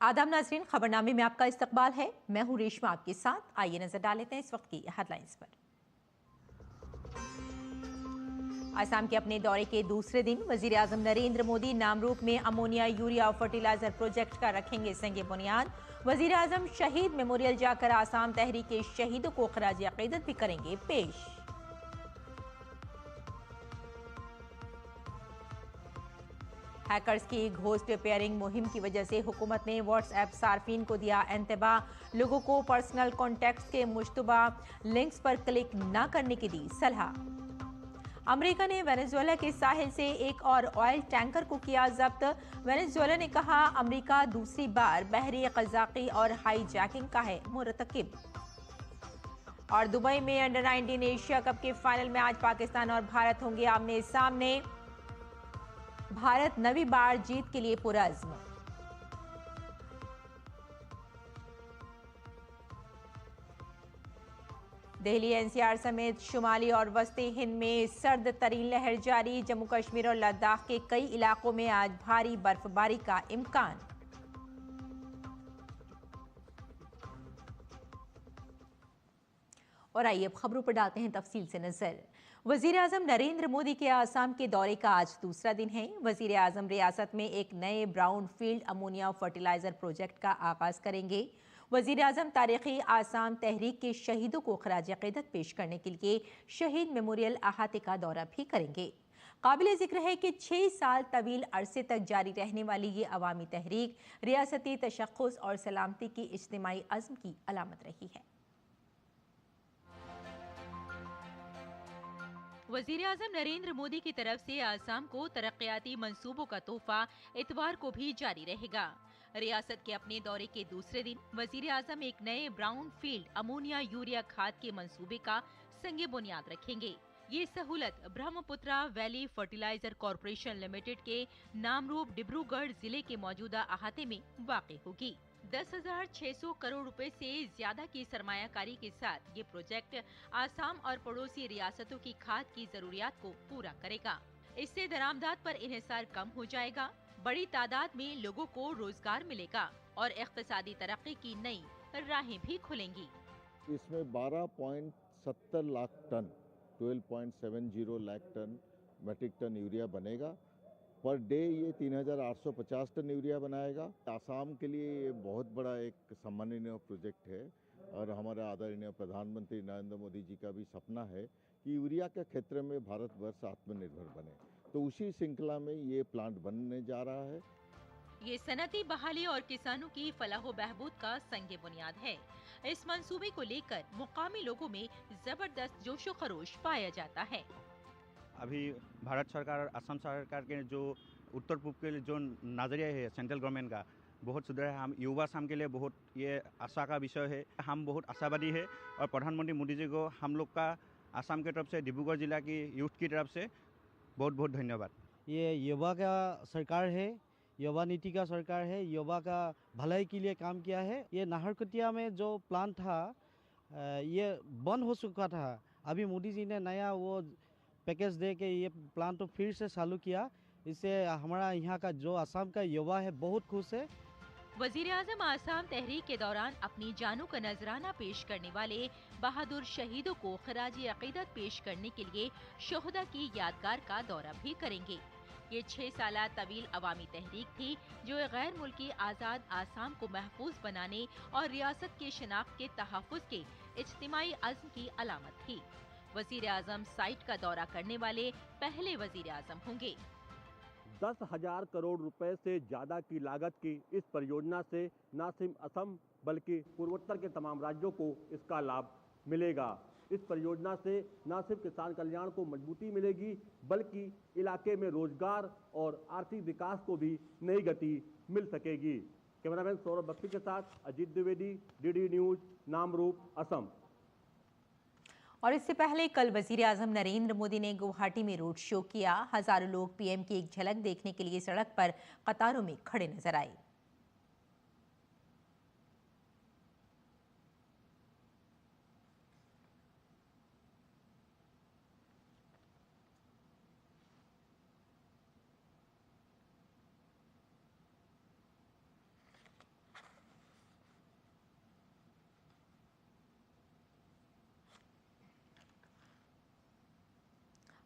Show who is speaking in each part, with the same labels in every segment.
Speaker 1: आदाब नाजरीन, खबरनामे में आपका इस्तकबाल है। मैं हूं रेशमा आपके साथ। आइए नजर डाल लेते हैं इस वक्त की हेडलाइंस पर। असम के अपने दौरे के दूसरे दिन वजीर आजम नरेंद्र मोदी नामरूप में अमोनिया यूरिया फर्टिलाइजर प्रोजेक्ट का रखेंगे संगे बुनियाद। वजीर आजम शहीद मेमोरियल जाकर आसाम तहरीक के शहीदों को खराज अकीदत भी करेंगे पेश। हैकर्स की घोस्ट पेयरिंग मुहिम की वजह से हुकूमत ने व्हाट्सएप सार्फिन को दिया इंतबाह। लोगों को पर्सनल कॉन्टैक्ट्स के मुश्तबा लिंक्स पर क्लिक न करने की दी सलाह। अमेरिका ने वेनेजुएला के साहिल से एक और ऑयल टैंकर को किया जब्त। वेनेजुएला ने कहा अमेरिका दूसरी बार बहरी कज़ाकी और हाईजैकिंग का है मुरतकिब। और दुबई में अंडर 19 एशिया कप के फाइनल में आज पाकिस्तान और भारत होंगे आमने सामने। भारत नवी बार जीत के लिए पुरअज़्म। दिल्ली एनसीआर समेत शुमाली और वस्ती हिंद में सर्द तरीन लहर जारी। जम्मू कश्मीर और लद्दाख के कई इलाकों में आज भारी बर्फबारी का इम्कान। और आइए अब खबरों पर डालते हैं तफसील से नजर। वजीर आजम नरेंद्र मोदी के आसाम के दौरे का आज दूसरा दिन है। वजीर आजम रियासत में एक नए brown field ammonia fertiliser project का आगाज करेंगे। वजीर आजम तारीखी आसाम तहरीक के शहीदों को खराज अकीदत पेश करने के लिए शहीद मेमोरियल अहाते का दौरा भी करेंगे। काबिल जिक्र है कि 6 साल तवील अरसे तक जारी रहने वाली ये अवामी तहरीक रियासती तशख्खुस और सलामती की इज्तिमाई अज़्म की अलामत रही है। वजीर आजम नरेंद्र मोदी की तरफ से आसाम को तरक्याती मंसूबों का तोहफा इतवार को भी जारी रहेगा। रियासत के अपने दौरे के दूसरे दिन वजीर आजम एक नए ब्राउन फील्ड अमोनिया यूरिया खाद के मंसूबे का संगे बुनियाद रखेंगे। ये सहूलत Brahmaputra valley fertiliser corporation limited के नामरूप डिब्रूगढ़ जिले के मौजूदा अहाते में वाक़ई होगी। 10,600 करोड़ रुपए से ज्यादा की सरमायाकारी के साथ ये प्रोजेक्ट आसाम और पड़ोसी रियासतों की खाद की जरूरियात को पूरा करेगा। इससे दरामदात पर इन्हिसार कम हो जाएगा, बड़ी तादाद में लोगों को रोजगार मिलेगा और इक्तिसादी तरक्की की नई राहें भी खुलेंगी।
Speaker 2: इसमें 12.70 lakh tonne 12.70 lakh tonne metric tonne urea बनेगा। पर डे ये 3,850 टन यूरिया बनाएगा। आसाम के लिए ये बहुत बड़ा एक सम्माननीय प्रोजेक्ट है और हमारे आदरणीय प्रधानमंत्री नरेंद्र मोदी जी का भी सपना है कि यूरिया के क्षेत्र में भारतवर्ष आत्मनिर्भर बने। तो उसी श्रृंखला में ये प्लांट बनने जा रहा है।
Speaker 1: ये सनती बहाली और किसानों की फलाह बहबूद का संगे बुनियाद है। इस मंसूबे को लेकर मुकामी लोगों में जबरदस्त जोशो खरोश पाया जाता है।
Speaker 3: अभी भारत सरकार और असम सरकार के जो उत्तर पूर्व के लिए जो नज़रिया है सेंट्रल गवर्नमेंट का बहुत सुधरा है। हम युवा शाम के लिए बहुत ये आशा का विषय है। हम बहुत आशावादी है और प्रधानमंत्री मोदी जी को हम लोग का आसाम की तरफ से डिब्रूगढ़ जिला की यूथ की तरफ से बहुत बहुत धन्यवाद।
Speaker 4: ये युवा का सरकार है, युवा नीति का सरकार है, युवा का भलाई के लिए काम किया है। ये नाहरकटिया में जो प्लान था ये बंद हो चुका था। अभी मोदी जी ने नया वो पैकेज दे के ये प्लान तो फिर से चालू किया। इससे हमारा यहाँ का जो असम का युवा है बहुत खुश है।
Speaker 1: वजीर आजम आसाम तहरीक के दौरान अपनी जानों का नजराना पेश करने वाले बहादुर शहीदों को खराजी अकीदत पेश करने के लिए शोहदा की यादगार का दौरा भी करेंगे। ये 6 साल तवील अवामी तहरीक थी जो गैर मुल्की आज़ाद आसाम को महफूज बनाने और रियासत के शनाख्त के तहफ़्फ़ुज़ के इज्तिमाई अज़्म की अलामत थी। वजीर आजम साइट का दौरा करने वाले पहले वजीर आजम होंगे।
Speaker 5: 10,000 करोड़ रुपए से ज्यादा की लागत की इस परियोजना से न सिर्फ असम बल्कि पूर्वोत्तर के तमाम राज्यों को इसका लाभ मिलेगा। इस परियोजना से न सिर्फ किसान कल्याण को मजबूती मिलेगी बल्कि इलाके में रोजगार और आर्थिक विकास को भी नई गति मिल सकेगी। कैमरामैन सौरभ बख्शी के साथ अजीत द्विवेदी, डीडी न्यूज, नामरूप, असम।
Speaker 1: और इससे पहले कल वजीर आजम नरेंद्र मोदी ने गुवाहाटी में रोड शो किया। हजारों लोग पीएम की एक झलक देखने के लिए सड़क पर कतारों में खड़े नजर आए।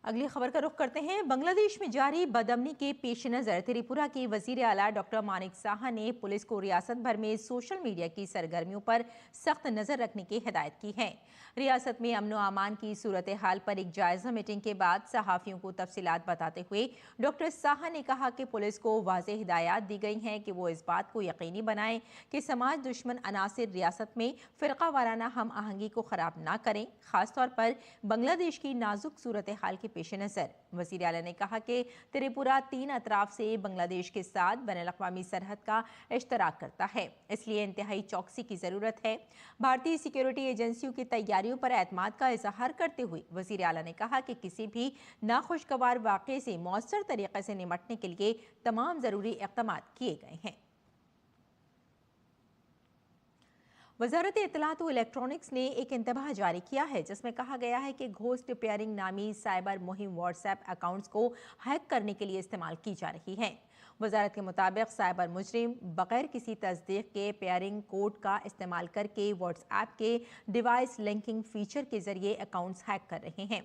Speaker 1: अगली खबर का रुख करते हैं। बांग्लादेश में जारी बदअमनी के पेश नज़र त्रिपुरा के वजीर आला डॉक्टर मानिक साहा ने पुलिस को रियासत भर में सोशल मीडिया की सरगर्मियों पर सख्त नज़र रखने की हिदायत की है। रियासत में अमन व अमान की सूरत हाल पर एक जायजा मीटिंग के बाद सहाफ़ियों को तफसीलात बताते हुए डॉक्टर साहा ने कहा कि पुलिस को वाज़ेह हिदायत दी गई हैं कि वो इस बात को यकीनी बनाएं कि समाज दुश्मन अनासिर रियासत में फ़िरका वाराना हम आहंगी को ख़राब ना करें, खासतौर पर बांग्लादेश की नाजुक सूरत हाल के पेश नज़र। वज़ीर आला ने कहा कि त्रिपुरा 3 अतराफ से बांग्लादेश के साथ बैनुल-अक़वामी सरहद का इश्तराक करता है, इसलिए इंतहाई चौकसी की ज़रूरत है। भारतीय सिक्योरिटी एजेंसियों की तैयारियों पर एतमाद का इजहार करते हुए वज़ीर आला ने कहा कि किसी भी नाखुशगवार वाक़े से मौसर तरीक़े से निपटने के लिए तमाम ज़रूरी इक़दामात किए गए हैं। वज़ारत इत्तलात व इलेक्ट्रॉनिक्स ने एक इंतबाह जारी किया है जिसमें कहा गया है कि घोस्ट पेयरिंग नामी साइबर मुहिम व्हाट्सएप अकाउंट्स को हैक करने के लिए इस्तेमाल की जा रही है। वज़ारत के मुताबिक साइबर मुजरिम बगैर किसी तस्दीक के पेयरिंग कोड का इस्तेमाल करके व्हाट्सएप के डिवाइस लिंकिंग फीचर के जरिए अकाउंट्स हैक कर रहे हैं।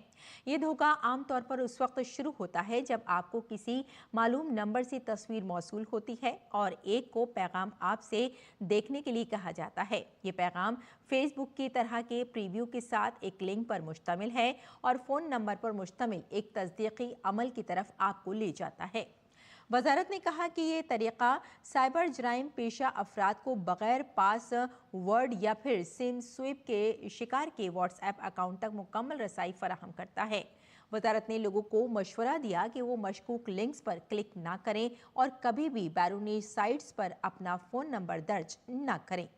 Speaker 1: ये धोखा आमतौर पर उस वक्त शुरू होता है जब आपको किसी मालूम नंबर से तस्वीर मौसूल होती है और एक को पैगाम आपसे देखने के लिए कहा जाता है। ये पैगाम फेसबुक की तरह के प्रीव्यू के साथ एक लिंक पर मुश्तमिल है और फ़ोन नंबर पर मुश्तमिल एक तस्दीकी अमल की तरफ आपको ले जाता है। वज़ारत ने कहा कि ये तरीक़ा साइबर जराइम पेशा अफराद को बग़ैर पासवर्ड या फिर सिम स्विप के शिकार के व्हाट्सएप अकाउंट तक मुकम्मल रसाई फराहम करता है। वज़ारत ने लोगों को मशवरा दिया कि वो मशकूक लिंक्स पर क्लिक ना करें और कभी भी बैरूनी साइट्स पर अपना फ़ोन नंबर दर्ज ना करें।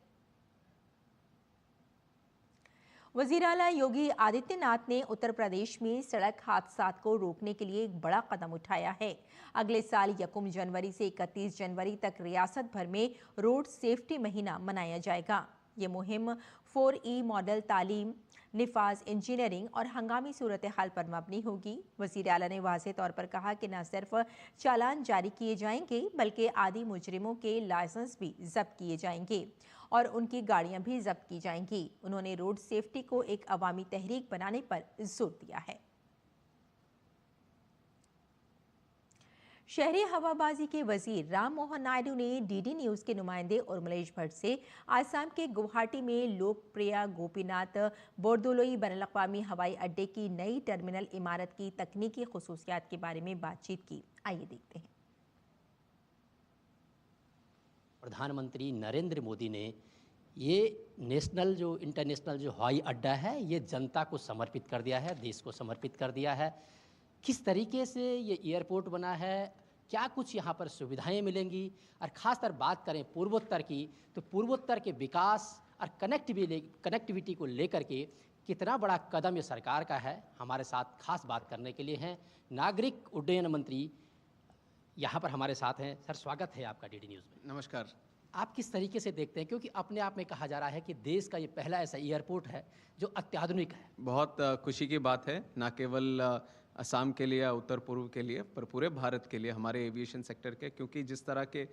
Speaker 1: वज़ीर आला योगी आदित्यनाथ ने उत्तर प्रदेश में सड़क हादसात को रोकने के लिए एक बड़ा कदम उठाया है। अगले साल 1 जनवरी से 31 जनवरी तक रियासत भर में रोड सेफ्टी महीना मनाया जाएगा। ये मुहिम 4E मॉडल तालीम, निफाज इंजीनियरिंग और हंगामी सूरत हाल पर मबनी होगी। वज़ीर आला ने वाज़ेह तौर पर कहा कि न सिर्फ चालान जारी किए जाएंगे बल्कि आदि मुजरिमों के लाइसेंस भी जब्त किए जाएंगे और उनकी गाड़ियां भी जब्त की जाएंगी। उन्होंने रोड सेफ्टी को एक अवामी तहरीक बनाने पर जोर दिया है। शहरी हवाबाजी के वजीर राम मोहन नायडू ने डीडी न्यूज़ के नुमाइंदे उर्मिलेश भट्ट से आसाम के गुवाहाटी में लोकप्रिय गोपीनाथ बोरदोलोई बैनुल-अक़वामी हवाई अड्डे की नई टर्मिनल इमारत की तकनीकी खुसूसियात के बारे में बातचीत की। आइए देखते हैं।
Speaker 6: प्रधानमंत्री नरेंद्र मोदी ने ये नेशनल जो इंटरनेशनल जो हवाई अड्डा है ये जनता को समर्पित कर दिया है, देश को समर्पित कर दिया है। किस तरीके से ये एयरपोर्ट बना है, क्या कुछ यहाँ पर सुविधाएं मिलेंगी और ख़ासकर बात करें पूर्वोत्तर की तो पूर्वोत्तर के विकास और कनेक्टिविटी को लेकर के कितना बड़ा कदम ये सरकार का है। हमारे साथ खास बात करने के लिए हैं नागरिक उड्डयन मंत्री यहाँ पर हमारे साथ हैं। सर, स्वागत है आपका डीडी न्यूज़ में।
Speaker 7: नमस्कार।
Speaker 6: आप किस तरीके से देखते हैं, क्योंकि अपने आप में कहा जा रहा है कि देश का ये पहला ऐसा एयरपोर्ट है जो अत्याधुनिक है।
Speaker 7: बहुत खुशी की बात है, ना केवल असम के लिए, उत्तर पूर्व के लिए, पर पूरे भारत के लिए, हमारे एविएशन सेक्टर के, क्योंकि जिस तरह के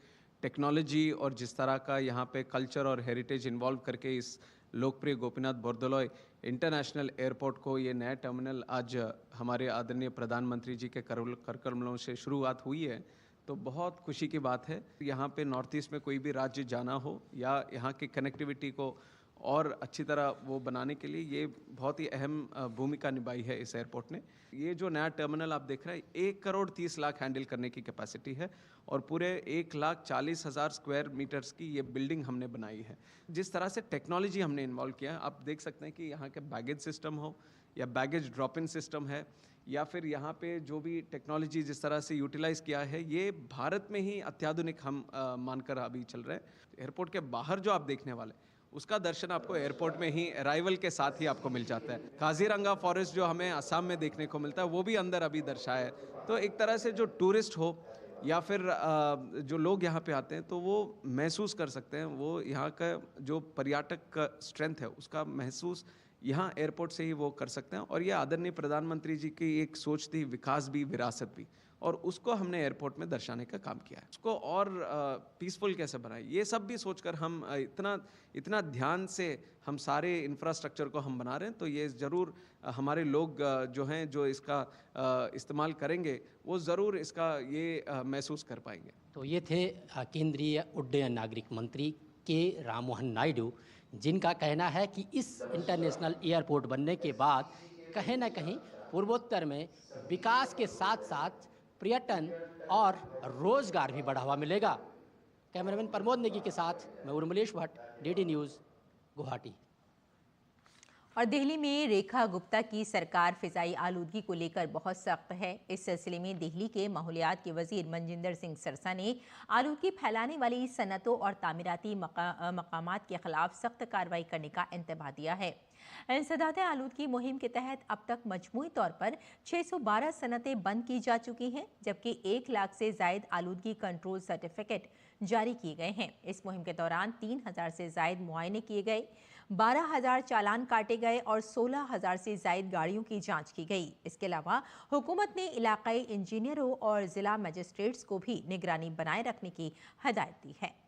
Speaker 7: टेक्नोलॉजी और जिस तरह का यहाँ पे कल्चर और हेरिटेज इन्वॉल्व करके इस लोकप्रिय गोपीनाथ बोरदोलोई इंटरनेशनल एयरपोर्ट को ये नया टर्मिनल आज हमारे आदरणीय प्रधानमंत्री जी के कर कमलों से शुरुआत हुई है, तो बहुत खुशी की बात है। यहाँ पे नॉर्थ ईस्ट में कोई भी राज्य जाना हो या यहाँ की कनेक्टिविटी को और अच्छी तरह वो बनाने के लिए ये बहुत ही अहम भूमिका निभाई है इस एयरपोर्ट ने। ये जो नया टर्मिनल आप देख रहे हैं 1 करोड़ 30 लाख हैंडल करने की कैपेसिटी है और पूरे 1,40,000 स्क्वायर मीटर्स की ये बिल्डिंग हमने बनाई है। जिस तरह से टेक्नोलॉजी हमने इन्वॉल्व किया है, आप देख सकते हैं कि यहाँ के बैगेज सिस्टम हो या बैगेज ड्रॉप इन सिस्टम है या फिर यहाँ पे जो भी टेक्नोलॉजी जिस तरह से यूटिलाइज़ किया है, ये भारत में ही अत्याधुनिक हम मानकर अभी चल रहे हैं। एयरपोर्ट के बाहर जो आप देखने वाले उसका दर्शन आपको एयरपोर्ट में ही अराइवल के साथ ही आपको मिल जाता है। काजीरंगा फॉरेस्ट जो हमें असम में देखने को मिलता है वो भी अंदर अभी दर्शाया है। तो एक तरह से जो टूरिस्ट हो या फिर जो लोग यहाँ पे आते हैं तो वो महसूस कर सकते हैं, वो यहाँ का जो पर्यटक का स्ट्रेंथ है उसका महसूस यहाँ एयरपोर्ट से ही वो कर सकते हैं। और ये आदरणीय प्रधानमंत्री जी की एक सोच थी, विकास भी विरासत भी, और उसको हमने एयरपोर्ट में दर्शाने का काम किया है। उसको और पीसफुल कैसे बनाए, ये सब भी सोचकर हम इतना ध्यान से हम सारे इंफ्रास्ट्रक्चर को हम बना रहे हैं। तो ये ज़रूर हमारे लोग जो हैं जो इसका इस्तेमाल करेंगे वो ज़रूर इसका ये महसूस कर पाएंगे।
Speaker 6: तो ये थे केंद्रीय उड्डयन नागरिक मंत्री के राममोहन नायडू, जिनका कहना है कि इस इंटरनेशनल एयरपोर्ट बनने के बाद कहीं ना कहीं पूर्वोत्तर में विकास के साथ साथ पर्यटन और रोजगार भी बढ़ावा मिलेगा। कैमरामैन प्रमोद नेगी के साथ मैं उर्मिलेश भट्ट, डीडी न्यूज़, गुवाहाटी।
Speaker 1: और दिल्ली में रेखा गुप्ता की सरकार फिजाई आलूदगी को लेकर बहुत सख्त है। इस सिलसिले में दिल्ली के माहौलियात के वजीर मनजिंदर सिंह सरसा ने आलूदगी फैलाने वाली सनतों और तामीराती मकामात के खिलाफ सख्त कार्रवाई करने का इंतबाह दिया है। इंसदाद आलूदगी मुहिम के तहत अब तक मजमूई तौर पर 612 सनतें बंद की जा चुकी हैं, जबकि 1 लाख से जायद आलूदगी कंट्रोल सर्टिफिकेट जारी किए गए हैं। इस मुहिम के दौरान 3000 से जायद मुआयने किए गए, 12,000 चालान काटे गए और 16,000 से जायद गाड़ियों की जांच की गई। इसके अलावा हुकूमत ने इलाकाई इंजीनियरों और जिला मजिस्ट्रेट्स को भी निगरानी बनाए रखने की हिदायत दी है।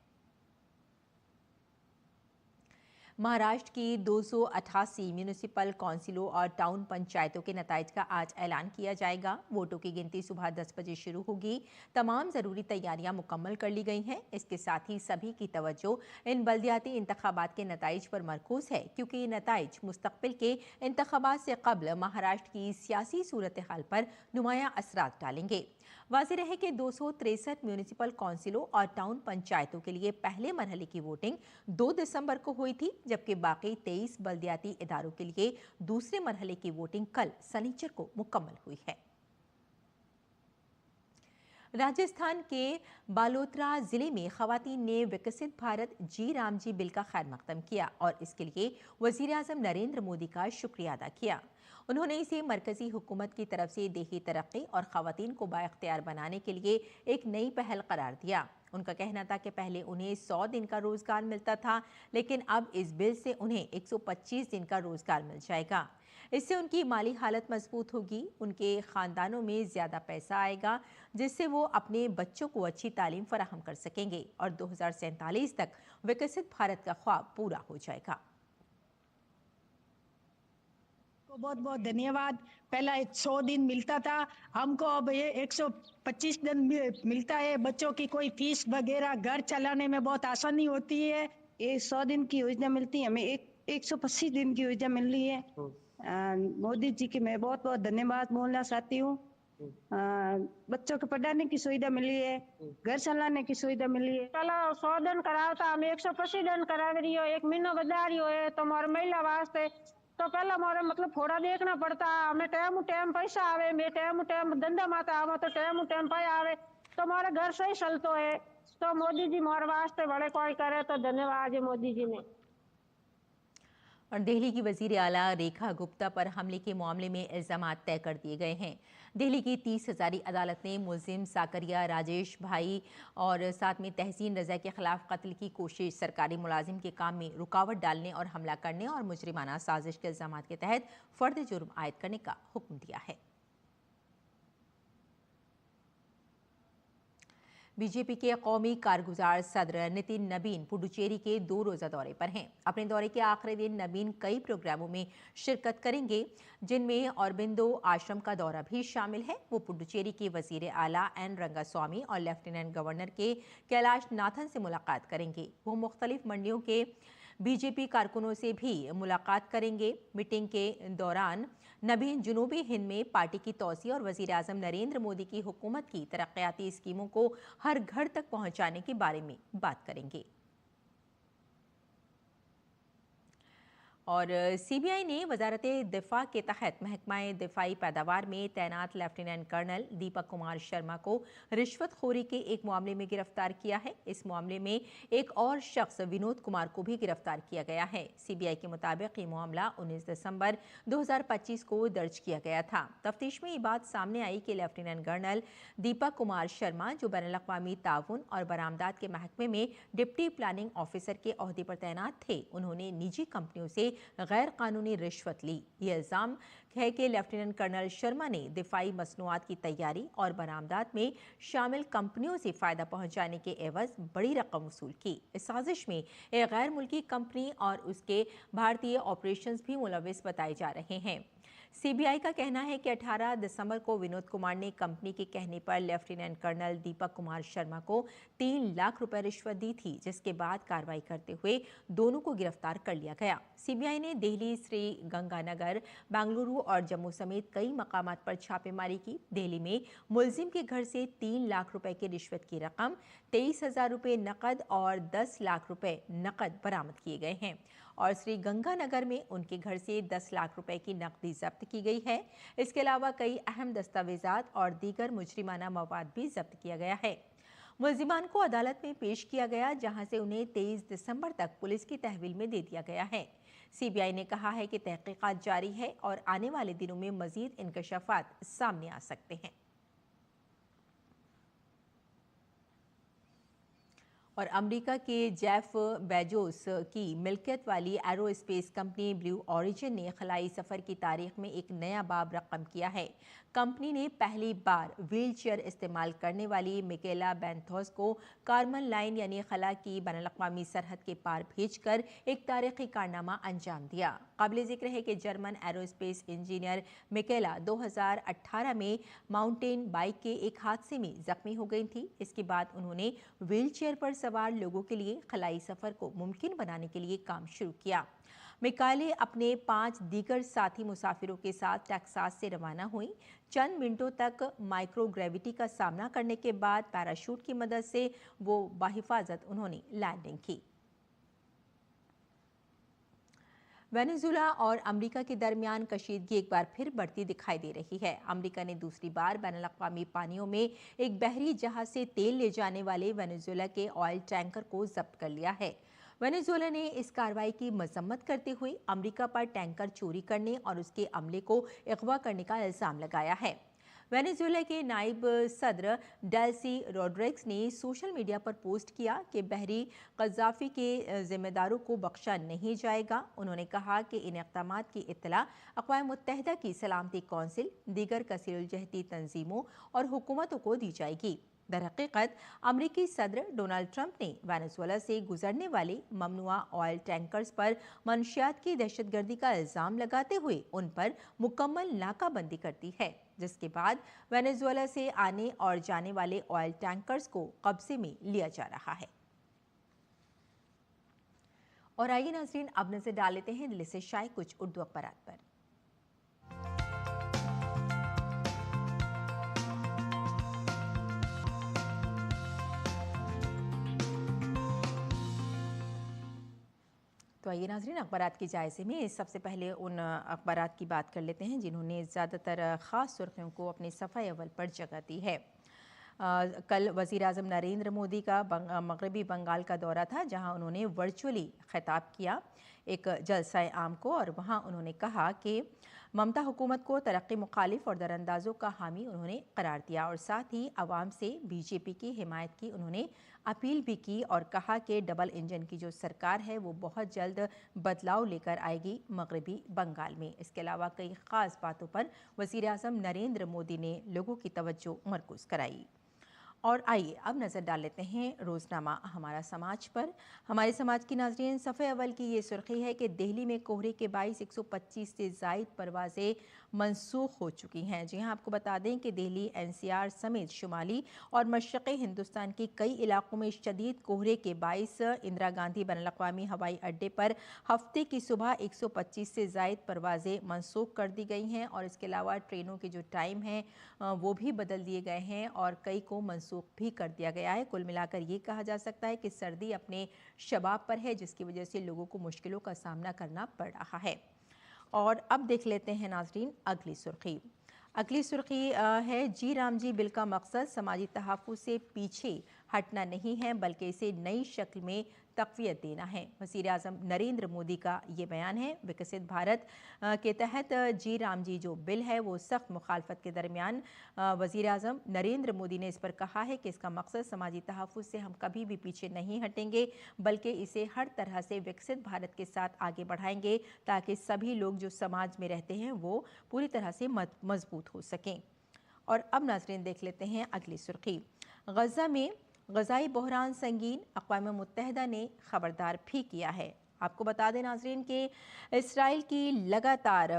Speaker 1: महाराष्ट्र की 288 म्यूनिसिपल काउंसिलों और टाउन पंचायतों के नताइज का आज ऐलान किया जाएगा। वोटों की गिनती सुबह 10 बजे शुरू होगी। तमाम ज़रूरी तैयारियां मुकम्मल कर ली गई हैं। इसके साथ ही सभी की तवज्जो इन बल्दियाती इंतखाबात के नताइज पर मरकूज है, क्योंकि ये नताइज मुस्तकबिल के इंतखाबात से कबल महाराष्ट्र की सियासी सूरत हाल पर नुमायां असरात डालेंगे। वाज़ेह रहे कि 263 म्यूनिसिपल काउंसिलों और टाउन पंचायतों के लिए पहले मरहले की वोटिंग 2 दिसंबर को हुई थी, जबकि बाकी 23 बल्दियाती इदारों के लिए दूसरे मरहले की वोटिंग कल शनिचर को मुकम्मल हुई है। राजस्थान के बालोतरा जिले में खवातीन ने विकसित भारत जी राम जी बिल का खैर मकदम किया और इसके लिए वज़ीर आज़म नरेंद्र मोदी का शुक्रिया अदा किया। उन्होंने इसे मरकजी हुकूमत की तरफ से देही तरक्की और खवातीन को बाइख्तियार बनाने के लिए एक नई पहल करार दिया। उनका कहना था कि पहले उन्हें 100 दिन का रोजगार मिलता था, लेकिन अब इस बिल से उन्हें 125 दिन का रोजगार मिल जाएगा। इससे उनकी माली हालत मजबूत होगी, उनके खानदानों में ज़्यादा पैसा आएगा, जिससे वो अपने बच्चों को अच्छी तालीम फराहम कर सकेंगे और 2047 तक विकसित भारत का ख्वाब पूरा हो जाएगा।
Speaker 8: बहुत बहुत धन्यवाद। पहला 100 दिन मिलता था, हमको अब ये 125 दिन मिलता है। बच्चों की कोई फीस वगैरह घर चलाने में बहुत आसानी होती है। ये 100 दिन की योजना मिलती है, हमें 125 दिन की योजना मिल रही है। मोदी जी की मैं बहुत बहुत धन्यवाद बोलना चाहती हूँ। बच्चों को पढ़ाने की सुविधा मिली है, घर चलाने की सुविधा मिली है।
Speaker 9: पहला 100 दिन कराया था, हमें 125 दिन करा रही हो। 1 महीना बजा रही हो है तो हमारे महिला वास्ते तो पहला हमारे मतलब थोड़ा देखना पड़ता है। हमें टाइम पैसा आवे, मैं टाइम धंधा माता आवे तो टाइम पाया आवे तो हमारे घर सही चलतो है। तो मोदी जी हमारे वास्ते बड़े कोई करे तो धन्यवाद है मोदी जी ने।
Speaker 1: और दिल्ली की वजीर आला रेखा गुप्ता पर हमले के मामले में इल्जाम तय कर दिए गए हैं। दिल्ली की 30 हज़ारी अदालत ने मुलजिम साकरिया राजेश भाई और साथ में तहसीन रजा के खिलाफ कत्ल की कोशिश, सरकारी मुलाजिम के काम में रुकावट डालने और हमला करने और मुजरिमाना साजिश के इल्जाम के तहत फर्द जुर्म आयद करने का हुक्म दिया है। बीजेपी के कौमी कारगुजार सदर नितिन नबीन पुडुचेरी के 2 रोज़ा दौरे पर हैं। अपने दौरे के आखिरी दिन नबीन कई प्रोग्रामों में शिरकत करेंगे, जिनमें औरबिंदो आश्रम का दौरा भी शामिल है। वो पुडुचेरी के वजीर आला एन रंगास्वामी और लेफ्टिनेंट गवर्नर के कैलाश नाथन से मुलाकात करेंगे। वो मुख्तलिफ मंडियों के बीजेपी कारकुनों से भी मुलाकात करेंगे। मीटिंग के दौरान नबीन जनूबी हिंद में पार्टी की तौसी और वज़ीर आज़म नरेंद्र मोदी की हुकूमत की तरक्याती स्कीमों को हर घर तक पहुंचाने के बारे में बात करेंगे। और सीबीआई ने वजारत दिफा के तहत महकमा दिफाई पैदावार में तैनात लेफ्टिनेंट कर्नल दीपक कुमार शर्मा को रिश्वतखोरी के एक मामले में गिरफ्तार किया है। इस मामले में एक और शख्स विनोद कुमार को भी गिरफ्तार किया गया है। सीबीआई के मुताबिक ये मामला 19 दिसंबर 2025 को दर्ज किया गया था। तफ्तीश में ये बात सामने आई कि लेफ्टिनेंट कर्नल दीपक कुमार शर्मा, जो बैनुल-अक़वामी ताउन और बरामदात के महकमे में डिप्टी प्लानिंग ऑफिसर के ओहदे पर तैनात थे, उन्होंने निजी कंपनियों से गैर कानूनी रिश्वत ली। ये इल्ज़ाम है कि लेफ्टिनेंट कर्नल शर्मा ने दिफाई मसनूआत की तैयारी और बरामदात में शामिल कंपनियों से फ़ायदा पहुंचाने के एवज़ बड़ी रकम वसूल की। इस साजिश में एक गैर मुल्की कंपनी और उसके भारतीय ऑपरेशंस भी मुलविस बताए जा रहे हैं। सीबीआई का कहना है कि 18 दिसंबर को विनोद कुमार ने कंपनी के कहने पर लेफ्टिनेंट कर्नल दीपक कुमार शर्मा को 3 लाख रुपए रिश्वत दी थी, जिसके बाद कार्रवाई करते हुए दोनों को गिरफ्तार कर लिया गया। सीबीआई ने दिल्ली, श्री गंगानगर, बेंगलुरु और जम्मू समेत कई मकामात पर छापेमारी की। दिल्ली में मुलजिम के घर से 3 लाख रुपए की रिश्वत की रकम, 23,000 रुपए नकद और 10 लाख रुपए नकद बरामद किए गए हैं और श्री गंगानगर में उनके घर से 10 लाख रुपए की नकदी जब्त की गई है। इसके अलावा कई अहम दस्तावेजात और दीगर मुजरिमाना मवाद भी जब्त किया गया है। मुलजिमान को अदालत में पेश किया गया, जहां से उन्हें 23 दिसंबर तक पुलिस की तहवील में दे दिया गया है। सीबीआई ने कहा है कि तहकीकात जारी है और आने वाले दिनों में मजीद इंकशाफात सामने आ सकते हैं। और अमेरिका के जेफ बेजोस की मिल्कियत वाली एरोस्पेस कंपनी ब्लू ओरिजिन ने खलाई सफ़र की तारीख में एक नया बाब रकम किया है। कंपनी ने पहली बार व्हीलचेयर इस्तेमाल करने वाली मिकेला बेंथोस को कार्मन लाइन यानी खला की बैनुल-अक़वामी सरहद के पार भेजकर एक तारीखी कारनामा अंजाम दिया। काबिल जिक्र है कि जर्मन एरोस्पेस इंजीनियर मिकेला 2018 में माउंटेन बाइक के एक हादसे में जख्मी हो गई थी। इसके बाद उन्होंने व्हीलचेयर पर सवार लोगों के लिए खलाई सफर को मुमकिन बनाने के लिए काम शुरू किया। मिकाले अपने 5 दीगर साथी मुसाफिरों के साथ टेक्सास से रवाना हुई। चंद मिनटों तक माइक्रोग्रेविटी का सामना करने के बाद पैराशूट की मदद से वो बाहिफाजत उन्होंने लैंडिंग की। वेनेजुएला और अमेरिका के दरमियान कशीदगी एक बार फिर बढ़ती दिखाई दे रही है। अमेरिका ने दूसरी बार बैनुल-अक़वामी पानियों में एक बहरी जहाज से तेल ले जाने वाले वेनेजुएला के ऑयल टैंकर को जब्त कर लिया है। वेनेजुएला ने इस कार्रवाई की मजम्मत करते हुए अमेरिका पर टैंकर चोरी करने और उसके अमले को अगवा करने का इल्जाम लगाया है। वेनेजुएला के नायब सदर डेल्सी रोड्रिग्स ने सोशल मीडिया पर पोस्ट किया कि बहरी क़ज़्ज़ाफ़ी के जिम्मेदारों को बख्शा नहीं जाएगा। उन्होंने कहा कि इन इक़दामात की इत्तला अक़वाम मुत्तहिदा की सलामती कौंसिल, दीगर कसीरुल-जहती तंजीमों और हुकूमतों को दी जाएगी। दरहकीकत अमरीकी सदर डोनाल्ड ट्रंप ने वेनेजुएला से गुजरने वाले ममनुआ ऑयल टैंकर्स पर मनशियात की दहशतगर्दी का इल्ज़ाम लगाते हुए उन पर मुकम्मल नाकाबंदी कर दी है, जिसके बाद वेनेजुएला से आने और जाने वाले ऑयल टैंकर्स को कब्जे में लिया जा रहा है। और आइए नाज़रीन, अब नजर डाल लेते हैं दिल्ली से शाये कुछ उर्दू अखबारात पर। तो आइए नाज़रीन, अखबारात के जायज़े में सबसे पहले उन अखबारात की बात कर लेते हैं जिन्होंने ज़्यादातर ख़ास सुर्खियों को अपने सफ़े अव्वल पर जगह दी है। कल वज़ीर-ए-आज़म नरेंद्र मोदी का मगरबी बंगाल का दौरा था, जहां उन्होंने वर्चुअली खिताब किया एक जलसा आम को और वहां उन्होंने कहा कि ममता हुकूमत को तरक्की मुखालिफ और दरअंदाजों का हामी उन्होंने करार दिया और साथ ही आवाम से बीजेपी की हिमायत की उन्होंने अपील भी की और कहा कि डबल इंजन की जो सरकार है वो बहुत जल्द बदलाव लेकर आएगी मगरबी बंगाल में। इसके अलावा कई ख़ास बातों पर वज़ीर-ए-आज़म नरेंद्र मोदी ने लोगों की तवज्जो मरकूज़ कराई। और आइए अब नज़र डाल लेते हैं रोज़नामा हमारा समाज पर। हमारे समाज की नाज़रीन सफ़े अव्वल की ये सुर्खी है कि दिल्ली में कोहरे के बाइस 125 से ज़ायद परवाज़ें मनसूख हो चुकी हैं। जी हाँ, आपको बता दें कि दिल्ली, एनसीआर समेत शुमाली और मशरक़ी हिंदुस्तान के कई इलाकों में शदीद कोहरे के बाइस इंदिरा गांधी बैनुल-अक़वामी हवाई अड्डे पर हफ्ते की सुबह 125 से ज़ायद परवाज़ें मनसूख कर दी गई हैं और इसके अलावा ट्रेनों के जो टाइम हैं वो भी बदल दिए गए हैं और कई को मनसूख भी कर दिया गया है। कुल मिलाकर ये कहा जा सकता है कि सर्दी अपने शबाब पर है, जिसकी वजह से लोगों को मुश्किलों का सामना करना पड़ रहा है। और अब देख लेते हैं नाज़रीन अगली सुर्खी। अगली सुर्खी है जी राम जी बिल का मकसद समाजी तहफ़्फ़ुज़ से पीछे हटना नहीं है बल्कि इसे नई शक्ल में तक़वियत देना है। वज़ीर-ए-आज़म नरेंद्र मोदी का ये बयान है। विकसित भारत के तहत जी राम जी जो बिल है वो सख्त मुखालफत के दरमियान वज़ीर-ए-आज़म नरेंद्र मोदी ने इस पर कहा है कि इसका मकसद समाजी तहफ़्फ़ुज़ से हम कभी भी पीछे नहीं हटेंगे, बल्कि इसे हर तरह से विकसित भारत के साथ आगे बढ़ाएंगे ताकि सभी लोग जो समाज में रहते हैं वो पूरी तरह से मजबूत हो सकें। और अब नाज़रीन देख लेते हैं अगली सुर्खी। गज़ा में ग़ज़ाई बहरान संगीन, अक़वाम मुत्तहिदा ने ख़बरदार भी किया है। आपको बता दें नाज़रीन कि इसराइल की लगातार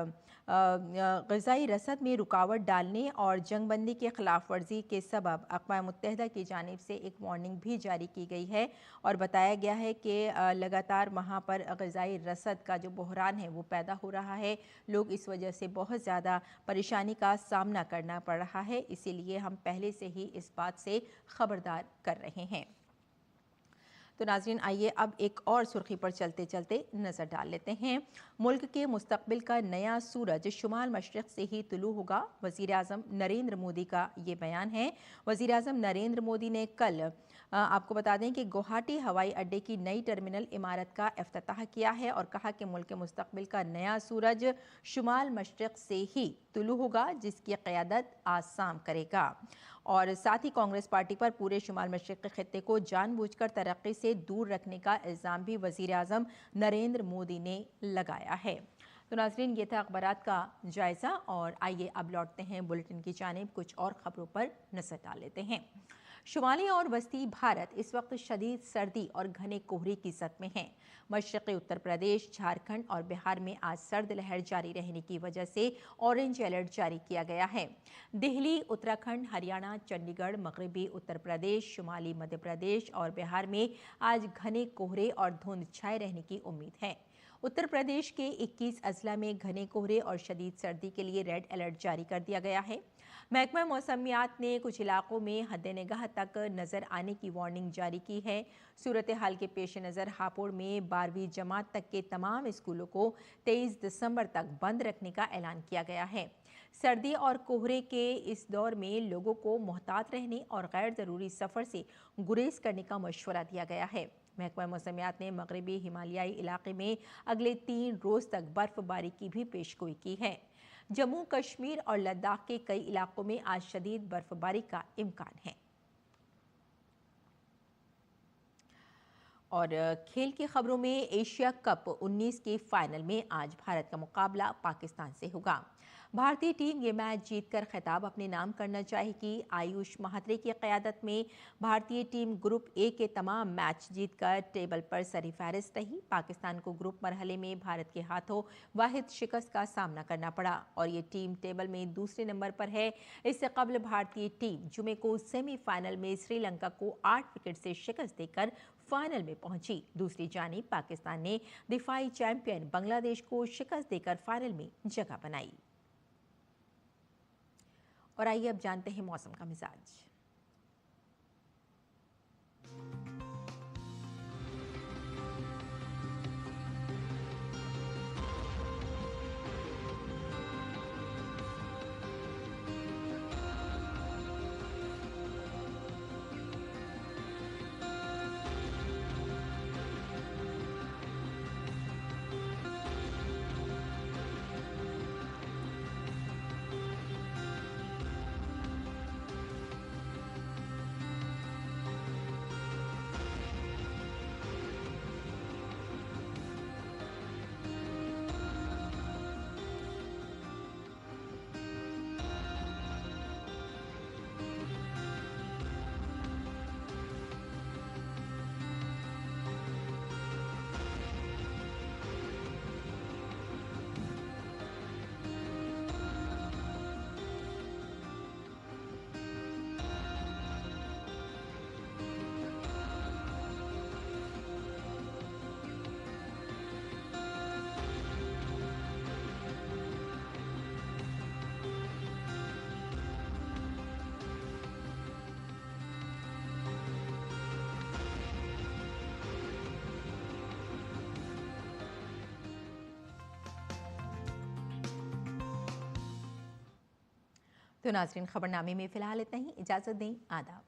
Speaker 1: ग़ज़ाई रसद में रुकावट डालने और जंगबंदी के ख़िलाफ़ वर्जी के सबब अक़वाम मुत्तहिदा की जानिब से एक वार्निंग भी जारी की गई है और बताया गया है कि लगातार वहाँ पर ग़ज़ाई रसद का जो बहरान है वो पैदा हो रहा है। लोग इस वजह से बहुत ज़्यादा परेशानी का सामना करना पड़ रहा है, इसीलिए हम पहले से ही इस बात से ख़बरदार कर रहे हैं। तो नाज़रीन आइए अब एक और सुर्खी पर चलते चलते नज़र डाल लेते हैं। मुल्क के मुस्तकबिल का नया सूरज शुमाल मशरिक़ से ही तुलू होगा। वज़ीर-ए-आज़म नरेंद्र मोदी का ये बयान है। वज़ीर-ए-आज़म नरेंद्र मोदी ने कल आपको बता दें कि गुवाहाटी हवाई अड्डे की नई टर्मिनल इमारत का इफ्तिताह किया है और कहा कि मुल्क के मुस्तकबिल का नया सूरज शुमाल मशरिक़ से ही तुलू होगा, जिसकी क़यादत आसाम करेगा। और साथ ही कांग्रेस पार्टी पर पूरे शुमाल मशरिक़ के खित्ते को जानबूझकर तरक्की से दूर रखने का इल्ज़ाम भी वज़ीर-ए-आज़म नरेंद्र मोदी ने लगाया है। तो नाज़रीन ये था अखबारात का जायज़ा और आइए अब लौटते हैं बुलेटिन की जानिब, कुछ और ख़बरों पर नज़र डाल लेते हैं। शुमाली और वस्ती भारत इस वक्त शदीद सर्दी और घने कोहरे की ज़द में है। मशरक़ी उत्तर प्रदेश, झारखंड और बिहार में आज सर्द लहर जारी रहने की वजह से ऑरेंज अलर्ट जारी किया गया है। दिल्ली, उत्तराखंड, हरियाणा, चंडीगढ़, मगरबी उत्तर प्रदेश, शुमाली मध्य प्रदेश और बिहार में आज घने कोहरे और धुंध छाए रहने की उम्मीद है। उत्तर प्रदेश के 21 अजला में घने कोहरे और शदीद सर्दी के लिए रेड अलर्ट जारी कर दिया गया है। महकमा मौसमियात ने कुछ इलाकों में हद निगाह तक नज़र आने की वार्निंग जारी की है। सूरत हाल के पेश नज़र हापुड़ में 12वीं जमात तक के तमाम स्कूलों को 23 दिसंबर तक बंद रखने का ऐलान किया गया है। सर्दी और कोहरे के इस दौर में लोगों को मोहतात रहने और गैर ज़रूरी सफ़र से गुरेज करने का मशवरा दिया गया है। महकमा मौसमियात ने मगरबी हिमालयाई इलाके में अगले 3 रोज़ तक बर्फबारी की भी पेशगोई की है। जम्मू कश्मीर और लद्दाख के कई इलाकों में आज शदीद बर्फबारी का इम्कान है। और खेल की खबरों में एशिया कप 19 के फाइनल में आज भारत का मुकाबला पाकिस्तान से होगा। भारतीय टीम ये मैच जीतकर खिताब अपने नाम करना चाहेगी। आयुष महात्रे की क़यादत में भारतीय टीम ग्रुप ए के तमाम मैच जीतकर टेबल पर सरफ़हरिस्त रही। पाकिस्तान को ग्रुप मरहले में भारत के हाथों वाहिद शिकस्त का सामना करना पड़ा और ये टीम टेबल में दूसरे नंबर पर है। इससे कबल भारतीय टीम जुमे को सेमीफाइनल में श्रीलंका को 8 विकेट से शिकस्त देकर फाइनल में पहुंची। दूसरी जानिब पाकिस्तान ने दिफाई चैंपियन बांग्लादेश को शिकस्त देकर फाइनल में जगह बनाई। और आइए अब जानते हैं मौसम का मिजाज। तो नाज़रीन खबरनामे में फ़िलहाल इतना ही। इजाज़त दें। आदाब।